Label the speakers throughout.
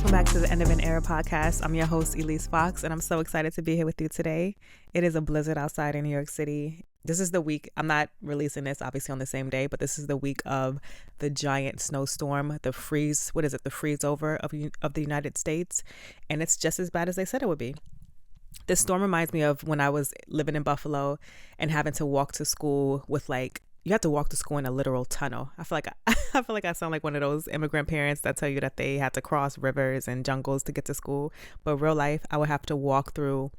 Speaker 1: Welcome back to the End of an Era podcast. I'm your host, Elyse Fox, and I'm so excited to be here with you today. It is a blizzard outside in New York City. This is the week, I'm not releasing this obviously on the same day, but this is the week of the giant snowstorm, the freeze over of the United States. And it's just as bad as they said it would be. This storm reminds me of when I was living in Buffalo and having to walk to school with you have to walk to school in a literal tunnel. I feel like I sound like one of those immigrant parents that tell you that they had to cross rivers and jungles to get to school. But real life, I would have to walk through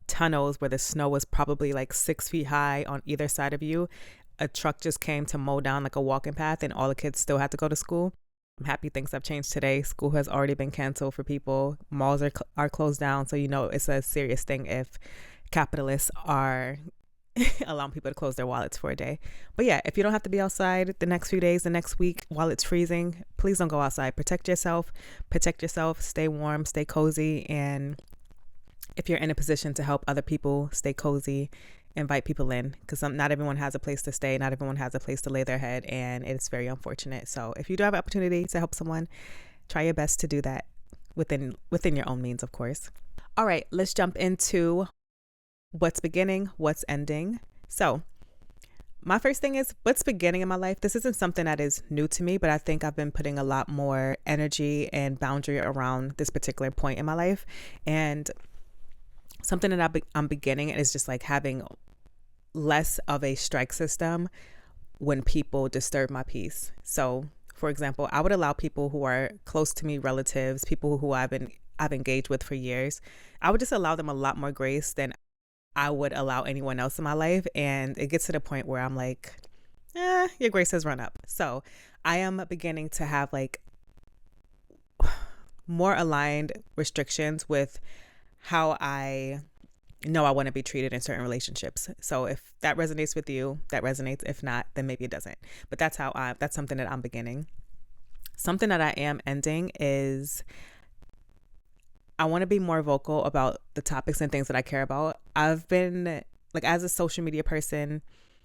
Speaker 1: tunnels where the snow was probably 6 feet high on either side of you. A truck just came to mow down a walking path and all the kids still had to go to school. I'm happy things have changed today. School has already been canceled for people. Malls are closed down. So, it's a serious thing if capitalists are allowing people to close their wallets for a day. But yeah, if you don't have to be outside the next few days, the next week while it's freezing, please don't go outside. Protect yourself, stay warm, stay cozy. And if you're in a position to help other people stay cozy, invite people in, because not everyone has a place to stay. Not everyone has a place to lay their head, and it's very unfortunate. So if you do have an opportunity to help someone, try your best to do that within your own means, of course. All right, let's jump into what's beginning, what's ending. So my first thing is what's beginning in my life. This isn't something that is new to me, but I think I've been putting a lot more energy and boundary around this particular point in my life. And something that I'm beginning is just having less of a strike system when people disturb my peace. So for example, I would allow people who are close to me, relatives, people who I've engaged with for years, I would just allow them a lot more grace than I would allow anyone else in my life. And it gets to the point where I'm like, your grace has run up. So I am beginning to have more aligned restrictions with how I know I want to be treated in certain relationships. So if that resonates with you, that resonates. If not, then maybe it doesn't. But that's something that I'm beginning. Something that I am ending is I want to be more vocal about the topics and things that I care about. I've been as a social media person,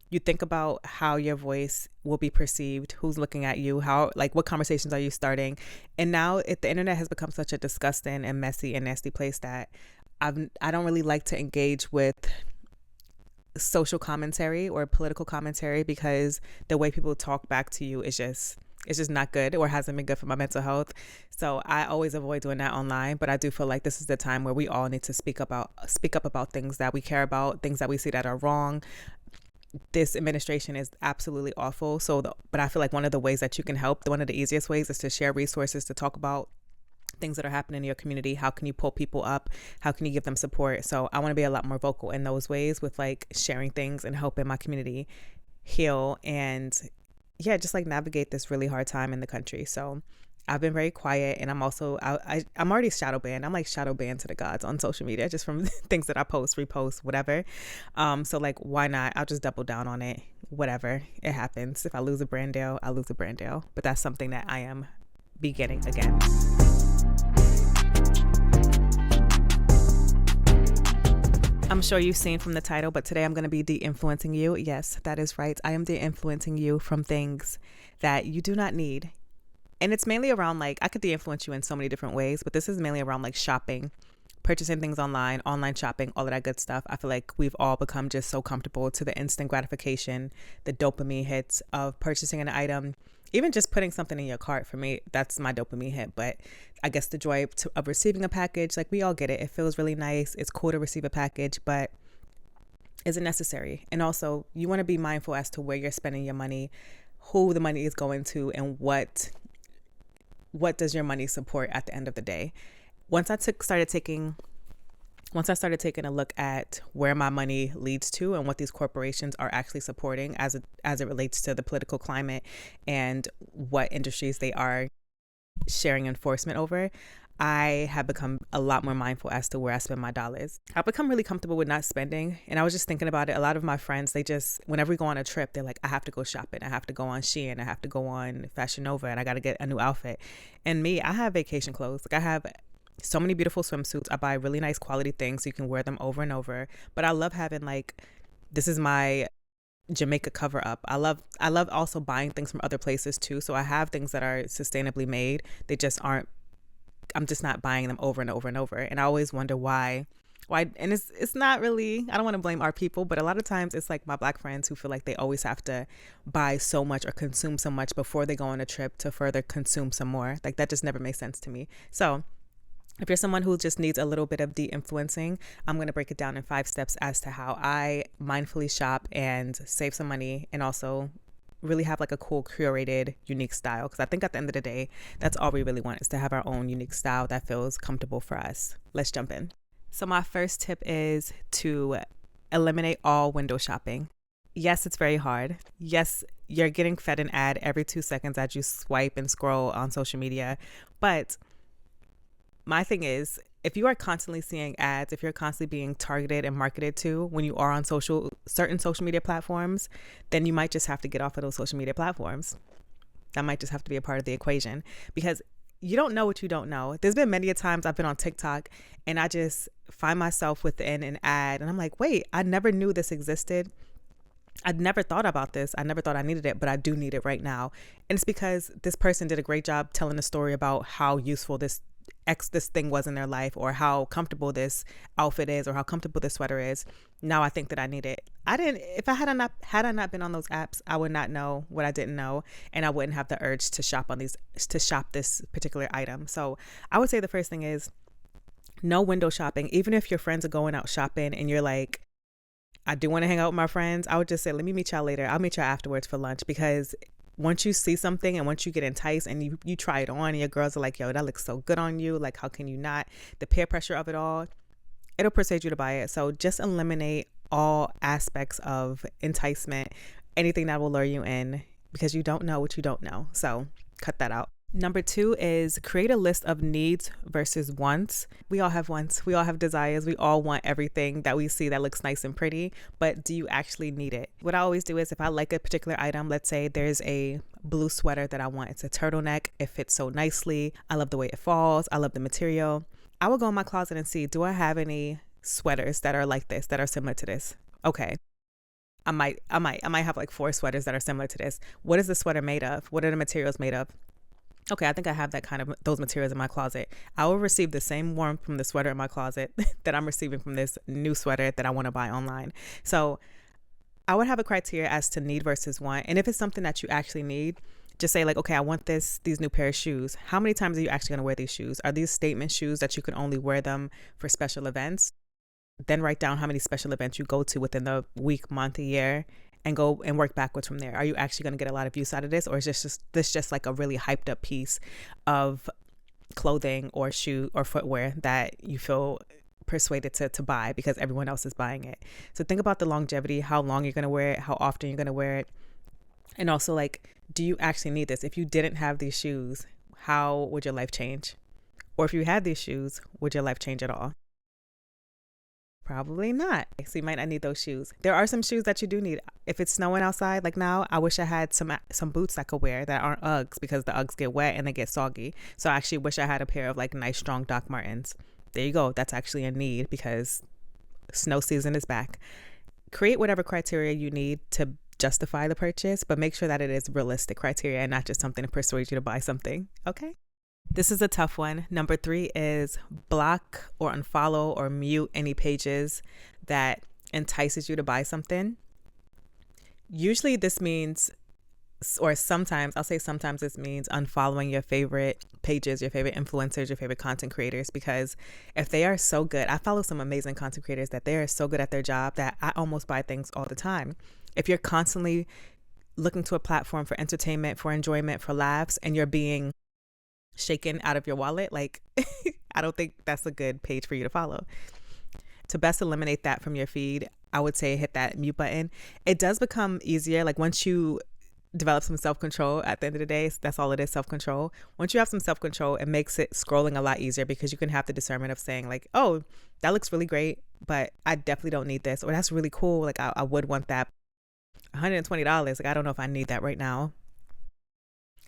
Speaker 1: you think about how your voice will be perceived, who's looking at you, how what conversations are you starting. And now the internet has become such a disgusting and messy and nasty place that I don't really like to engage with social commentary or political commentary, because the way people talk back to you is just not good, or hasn't been good for my mental health. So I always avoid doing that online. But I do feel like this is the time where we all need to speak up about things that we care about, things that we see that are wrong. This administration is absolutely awful. But I feel like one of the ways that you can help, one of the easiest ways, is to share resources, to talk about things that are happening in your community. How can you pull people up? How can you give them support? So I want to be a lot more vocal in those ways with sharing things and helping my community heal and just navigate this really hard time in the country. So I've been very quiet, and I'm also I'm already shadow banned. I'm shadow banned to the gods on social media, just from things that I post, repost, whatever. So why not? I'll just double down on it. Whatever, it happens. If I lose a brand deal, I lose a brand deal. But that's something that I am beginning again. I'm sure you've seen from the title, but today I'm going to be de-influencing you. Yes, that is right. I am de-influencing you from things that you do not need. And it's mainly around I could de-influence you in so many different ways, but this is mainly around shopping, purchasing things online shopping, all of that good stuff. I feel like we've all become just so comfortable to the instant gratification, the dopamine hits of purchasing an item, even just putting something in your cart. For me, that's my dopamine hit. But I guess the joy of receiving a package, we all get it. It feels really nice. It's cool to receive a package, but is it necessary? And also, you want to be mindful as to where you're spending your money, who the money is going to, and what does your money support at the end of the day. Once I started taking a look at where my money leads to and what these corporations are actually supporting as it relates to the political climate and what industries they are sharing enforcement over, I have become a lot more mindful as to where I spend my dollars. I've become really comfortable with not spending. And I was just thinking about it. A lot of my friends, whenever we go on a trip, they're like, I have to go shopping. I have to go on Shein. I have to go on Fashion Nova, and I got to get a new outfit. And me, I have vacation clothes. I have so many beautiful swimsuits. I buy really nice quality things so you can wear them over and over. But I love having this is my Jamaica cover up. I love also buying things from other places too. So I have things that are sustainably made. They just aren't I'm just not buying them over and over and over. And I always wonder why. And it's not really, I don't want to blame our people, but a lot of times it's like my Black friends who feel like they always have to buy so much or consume so much before they go on a trip to further consume some more. Like that just never makes sense to me. So if you're someone who just needs a little bit of de-influencing, I'm going to break it down in 5 steps as to how I mindfully shop and save some money and also really have like a cool, curated, unique style. Because I think at the end of the day, that's all we really want, is to have our own unique style that feels comfortable for us. Let's jump in. So my first tip is to eliminate all window shopping. Yes, it's very hard. Yes, you're getting fed an ad every 2 seconds as you swipe and scroll on social media. But my thing is, if you are constantly seeing ads, if you're constantly being targeted and marketed to when you are on certain social media platforms, then you might just have to get off of those social media platforms. That might just have to be a part of the equation, because you don't know what you don't know. There's been many a times I've been on TikTok and I just find myself within an ad and I'm like, wait, I never knew this existed. I'd never thought about this. I never thought I needed it, but I do need it right now. And it's because this person did a great job telling a story about how useful this thing was in their life, or how comfortable this outfit is, or how comfortable this sweater is. Now I think that I need it. If I had I not been on those apps, I would not know what I didn't know, and I wouldn't have the urge to shop this particular item. So I would say the first thing is no window shopping. Even if your friends are going out shopping and you're like, I do want to hang out with my friends, I would just say, let me meet y'all later. I'll meet y'all afterwards for lunch. Because once you see something and once you get enticed and you try it on and your girls are like, yo, that looks so good on you, like how can you not? The peer pressure of it all, it'll persuade you to buy it. So just eliminate all aspects of enticement, anything that will lure you in, because you don't know what you don't know. So cut that out. Number 2 is create a list of needs versus wants. We all have wants. We all have desires. We all want everything that we see that looks nice and pretty, but do you actually need it? What I always do is, if I like a particular item, let's say there's a blue sweater that I want. It's a turtleneck. It fits so nicely. I love the way it falls. I love the material. I will go in my closet and see, do I have any sweaters that are like this, that are similar to this? Okay. I might have like 4 sweaters that are similar to this. What is the sweater made of? What are the materials made of? Okay, I think I have those materials in my closet. I will receive the same warmth from the sweater in my closet that I'm receiving from this new sweater that I want to buy online. So I would have a criteria as to need versus want. And if it's something that you actually need, just say like, okay, I want these new pair of shoes. How many times are you actually going to wear these shoes? Are these statement shoes that you can only wear them for special events? Then write down how many special events you go to within the week, month, a year, and go and work backwards from there. Are you actually going to get a lot of use out of this? Or is this just like a really hyped up piece of clothing or shoe or footwear that you feel persuaded to buy because everyone else is buying it? So think about the longevity, how long you're going to wear it, how often you're going to wear it. And also, like, do you actually need this? If you didn't have these shoes, how would your life change? Or if you had these shoes, would your life change at all? Probably not. So you might not need those shoes. There are some shoes that you do need. If it's snowing outside, like now, I wish I had some boots I could wear that aren't Uggs, because the Uggs get wet and they get soggy. So I actually wish I had a pair of like nice, strong Doc Martens. There you go. That's actually a need, because snow season is back. Create whatever criteria you need to justify the purchase, but make sure that it is realistic criteria and not just something to persuade you to buy something. Okay? This is a tough one. Number 3 is block or unfollow or mute any pages that entices you to buy something. Usually this means, or sometimes, I'll say sometimes this means unfollowing your favorite pages, your favorite influencers, your favorite content creators, because if they are so good, I follow some amazing content creators that they are so good at their job that I almost buy things all the time. If you're constantly looking to a platform for entertainment, for enjoyment, for laughs, and you're being shaken out of your wallet, like I don't think that's a good page for you to follow. To best eliminate that from your feed, I would say hit that mute button. It does become easier, like once you develop some self-control. At the end of the day, that's all it is, self-control. Once you have some self-control, it makes it scrolling a lot easier, because you can have the discernment of saying like, oh, that looks really great, but I definitely don't need this, or that's really cool, like I would want that. $120, like I don't know if I need that right now.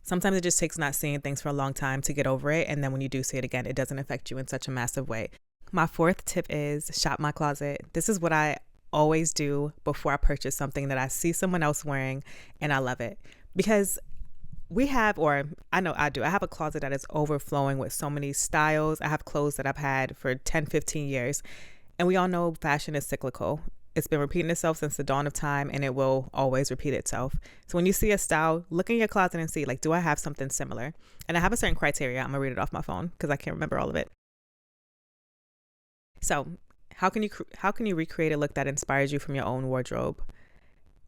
Speaker 1: Sometimes it just takes not seeing things for a long time to get over it. And then when you do see it again, it doesn't affect you in such a massive way. My 4th tip is shop my closet. This is what I always do before I purchase something that I see someone else wearing and I love it. Because we have, or I know I do, I have a closet that is overflowing with so many styles. I have clothes that I've had for 10, 15 years. And we all know fashion is cyclical. It's been repeating itself since the dawn of time, and it will always repeat itself. So when you see a style, look in your closet and see, like, do I have something similar? And I have a certain criteria. I'm going to read it off my phone because I can't remember all of it. So how can you recreate a look that inspires you from your own wardrobe?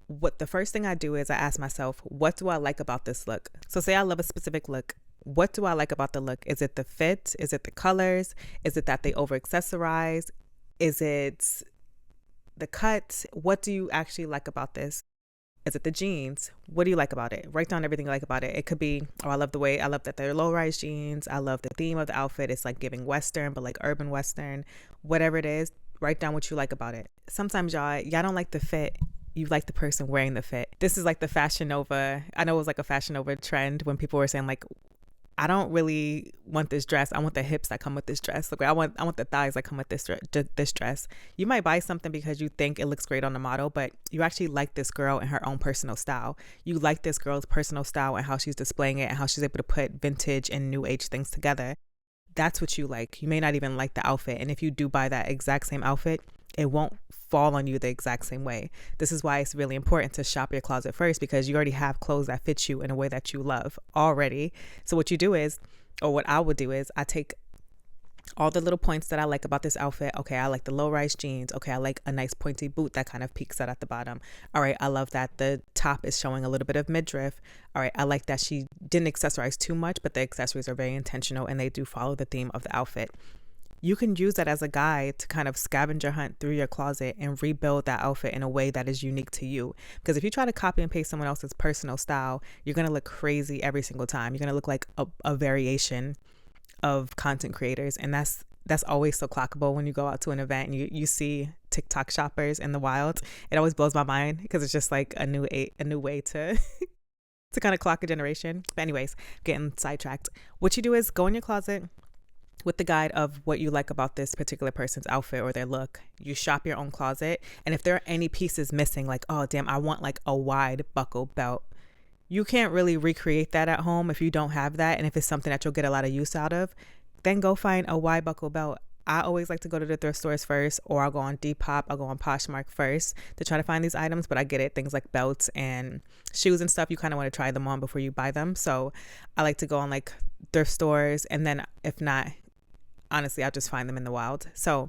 Speaker 1: What the first thing I do is I ask myself, what do I like about this look? So say I love a specific look. What do I like about the look? Is it the fit? Is it the colors? Is it that they over accessorize? Is it the cut? What do you actually like about this? Is it the jeans? What do you like about it? Write down everything you like about it. It could be, oh, I love that they're low rise jeans. I love the theme of the outfit. It's like giving Western, but like urban Western. Whatever it is, write down what you like about it. Sometimes y'all don't like the fit. You like the person wearing the fit. This is like the Fashion Nova. I know it was like a Fashion Nova trend when people were saying like, I don't really want this dress. I want the hips that come with this dress. Like I want the thighs that come with this dress. You might buy something because you think it looks great on the model, but you actually like this girl and her own personal style. You like this girl's personal style and how she's displaying it and how she's able to put vintage and new age things together. That's what you like. You may not even like the outfit. And if you do buy that exact same outfit, it won't fall on you the exact same way. This is why it's really important to shop your closet first, because you already have clothes that fit you in a way that you love already. So what you do is, or what I would do is, I take all the little points that I like about this outfit. Okay, I like the low rise jeans. Okay, I like a nice pointy boot that kind of peeks out at the bottom. All right, I love that the top is showing a little bit of midriff. All right, I like that she didn't accessorize too much, but the accessories are very intentional and they do follow the theme of the outfit. You can use that as a guide to kind of scavenger hunt through your closet and rebuild that outfit in a way that is unique to you. Because if you try to copy and paste someone else's personal style, you're going to look crazy every single time. You're going to look like a variation of content creators. And that's always so clockable when you go out to an event and you see TikTok shoppers in the wild. It always blows my mind because it's just like a new way to to kind of clock a generation. But anyways, getting sidetracked. What you do is go in your closet with the guide of what you like about this particular person's outfit or their look. You shop your own closet. And if there are any pieces missing, like, oh, damn, I want like a wide buckle belt. You can't really recreate that at home if you don't have that. And if it's something that you'll get a lot of use out of, then go find a wide buckle belt. I always like to go to the thrift stores first, or I'll go on Depop, I'll go on Poshmark first to try to find these items. But I get it, things like belts and shoes and stuff, you kind of want to try them on before you buy them. So I like to go on like thrift stores, and then if not, honestly, I'll just find them in the wild. So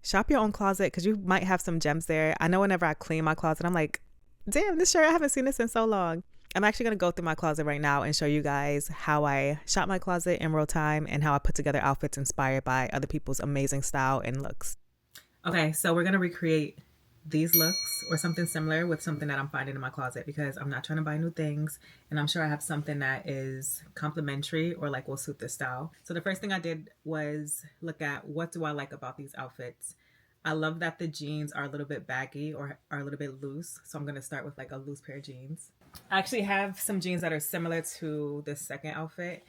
Speaker 1: shop your own closet because you might have some gems there. I know whenever I clean my closet, I'm like, damn, this shirt, I haven't seen this in so long. I'm actually going to go through my closet right now and show you guys how I shop my closet in real time and how I put together outfits inspired by other people's amazing style and looks. Okay, so we're going to recreate these looks or something similar with something that I'm finding in my closet, because I'm not trying to buy new things, and I'm sure I have something that is complementary or like will suit this style. So the first thing I did was look at, what do I like about these outfits? I love that the jeans are a little bit baggy or are a little bit loose. So I'm going to start with like a loose pair of jeans. I actually have some jeans that are similar to this second outfit.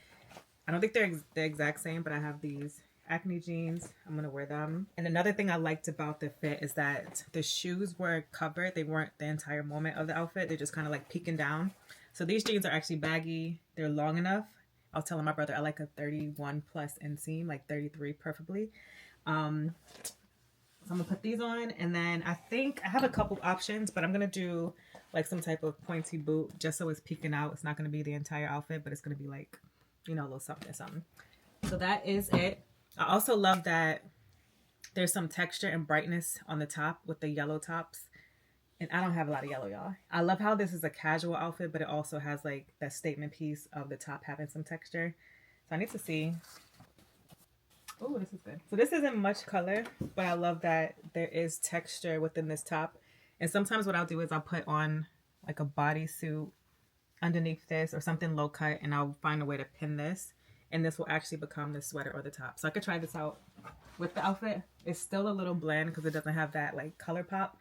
Speaker 1: I don't think they're the exact same, but I have these Acne jeans. I'm gonna wear them. And another thing I liked about the fit is that the shoes were covered. They weren't the entire moment of the outfit. They're just kind of like peeking down. So these jeans are actually baggy. They're long enough. I was telling my brother I like a 31 plus inseam, like 33 preferably. So I'm gonna put these on, and then I think I have a couple options, but I'm gonna do like some type of pointy boot just so it's peeking out. It's not gonna be the entire outfit, but it's gonna be like, you know, a little something or something. So that is it. I also love that there's some texture and brightness on the top with the yellow tops. And I don't have a lot of yellow, y'all. I love how this is a casual outfit, but it also has like that statement piece of the top having some texture. So I need to see. Oh, this is good. So this isn't much color, but I love that there is texture within this top. And sometimes what I'll do is I'll put on like a bodysuit underneath this or something low cut, and I'll find a way to pin this. And this will actually become the sweater or the top. So I could try this out with the outfit. It's still a little bland because it doesn't have that like color pop.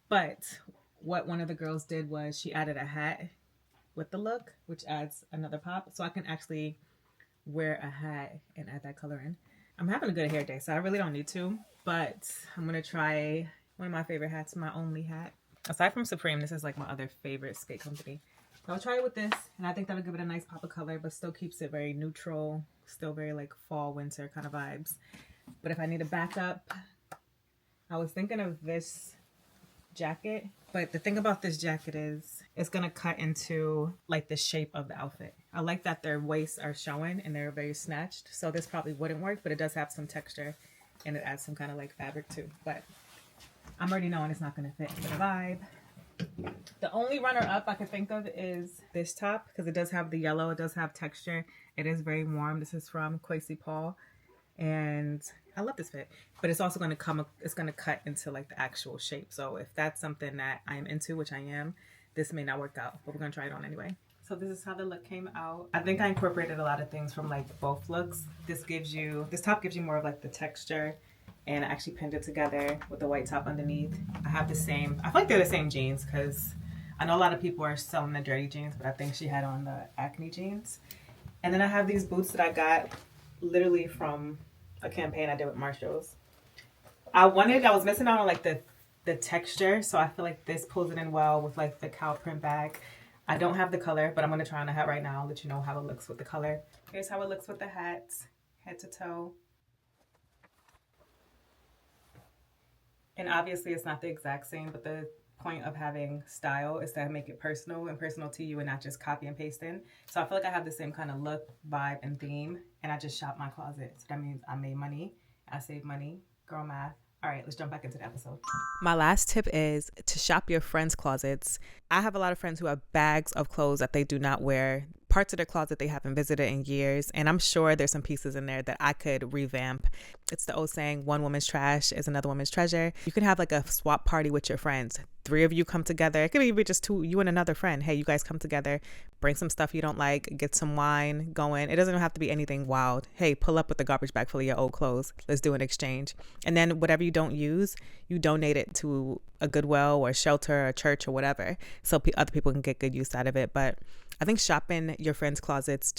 Speaker 1: But what one of the girls did was she added a hat with the look, which adds another pop. So I can actually wear a hat and add that color in. I'm having a good hair day, so I really don't need to. But I'm going to try one of my favorite hats, my only hat. Aside from Supreme, this is like my other favorite skate company. So I'll try it with this, and I think that'll give it a nice pop of color, but still keeps it very neutral, still very like fall, winter kind of vibes. But if I need a backup, I was thinking of this jacket, but the thing about this jacket is it's gonna cut into like the shape of the outfit. I like that their waists are showing and they're very snatched, so this probably wouldn't work, but it does have some texture and it adds some kind of like fabric too. But I'm already knowing it's not gonna fit for the vibe. The only runner up I could think of is this top, because it does have the yellow, it does have texture, it is very warm. This is from Quasi Paul, and I love this fit, but it's also going to it's going to cut into like the actual shape. So if that's something that I am into, which I am, this may not work out, but we're going to try it on anyway. So this is how the look came out. I think I incorporated a lot of things from like both looks. This top gives you more of like the texture, and I actually pinned it together with the white top underneath. I have the same, I feel like they're the same jeans, because I know a lot of people are selling the dirty jeans, but I think she had on the acne jeans. And then I have these boots that I got literally from a campaign I did with Marshalls. I was missing out on like the texture, so I feel like this pulls it in well with like the cow print bag. I don't have the color, but I'm gonna try on a hat right now. I'll let you know how it looks with the color. Here's how it looks with the hats, head to toe. And obviously it's not the exact same, but the point of having style is to make it personal and personal to you and not just copy and paste in. So I feel like I have the same kind of look, vibe, and theme, and I just shop my closet. So that means I made money, I saved money, girl math. All right, let's jump back into the episode. My last tip is to shop your friends' closets. I have a lot of friends who have bags of clothes that they do not wear, parts of their closet they haven't visited in years, and I'm sure there's some pieces in there that I could revamp. It's the old saying, one woman's trash is another woman's treasure. You can have like a swap party with your friends. 3 of you come together. It could be just 2, you and another friend. Hey, you guys come together, bring some stuff you don't like, get some wine going. It doesn't have to be anything wild. Hey, pull up with the garbage bag full of your old clothes. Let's do an exchange. And then whatever you don't use, you donate it to a Goodwill or a shelter or a church or whatever, so other people can get good use out of it. But I think shopping your friends' closets,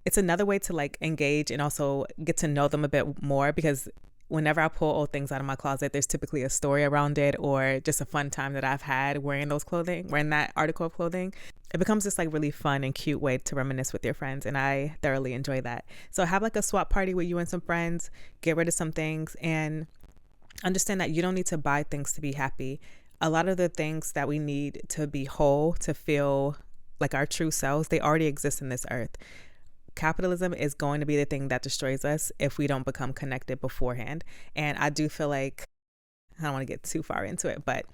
Speaker 1: it's another way to like engage and also get to know them a bit more, because whenever I pull old things out of my closet, there's typically a story around it or just a fun time that I've had wearing that article of clothing. It becomes this like really fun and cute way to reminisce with your friends, and I thoroughly enjoy that. So have like a swap party with you and some friends, get rid of some things, and understand that you don't need to buy things to be happy. A lot of the things that we need to be whole, to feel like our true selves, they already exist in this earth. Capitalism is going to be the thing that destroys us if we don't become connected beforehand. And I do feel like, I don't want to get too far into it, but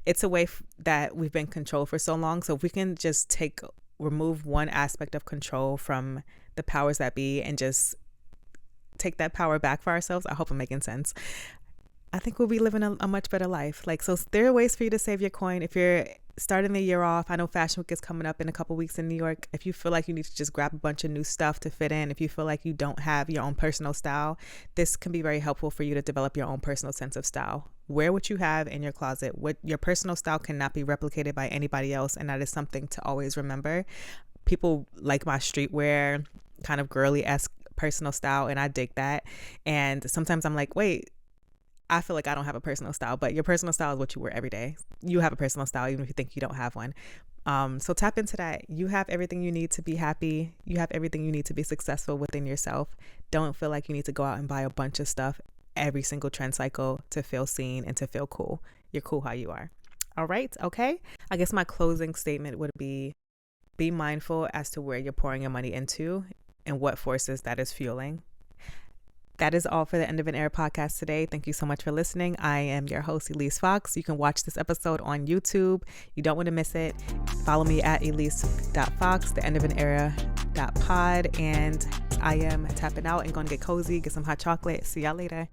Speaker 1: it's a way that we've been controlled for so long. So if we can just remove one aspect of control from the powers that be and just take that power back for ourselves, I hope I'm making sense. I think we'll be living a much better life. So there are ways for you to save your coin. If you're starting the year off, I know Fashion Week is coming up in a couple weeks in New York. If you feel like you need to just grab a bunch of new stuff to fit in, if you feel like you don't have your own personal style, this can be very helpful for you to develop your own personal sense of style. Wear what you have in your closet. What your personal style cannot be replicated by anybody else, and that is something to always remember. People like my streetwear, kind of girly-esque personal style, and I dig that. And sometimes I'm like, wait, I feel like I don't have a personal style, but your personal style is what you wear every day. You have a personal style, even if you think you don't have one. So tap into that. You have everything you need to be happy. You have everything you need to be successful within yourself. Don't feel like you need to go out and buy a bunch of stuff every single trend cycle to feel seen and to feel cool. You're cool how you are. All right. Okay. I guess my closing statement would be mindful as to where you're pouring your money into and what forces that is fueling. That is all for the End of an Era podcast today. Thank you so much for listening. I am your host, Elyse Fox. You can watch this episode on YouTube. You don't want to miss it. Follow me at Elyse.Fox, the End of an Era.pod. And I am tapping out and going to get cozy, get some hot chocolate. See y'all later.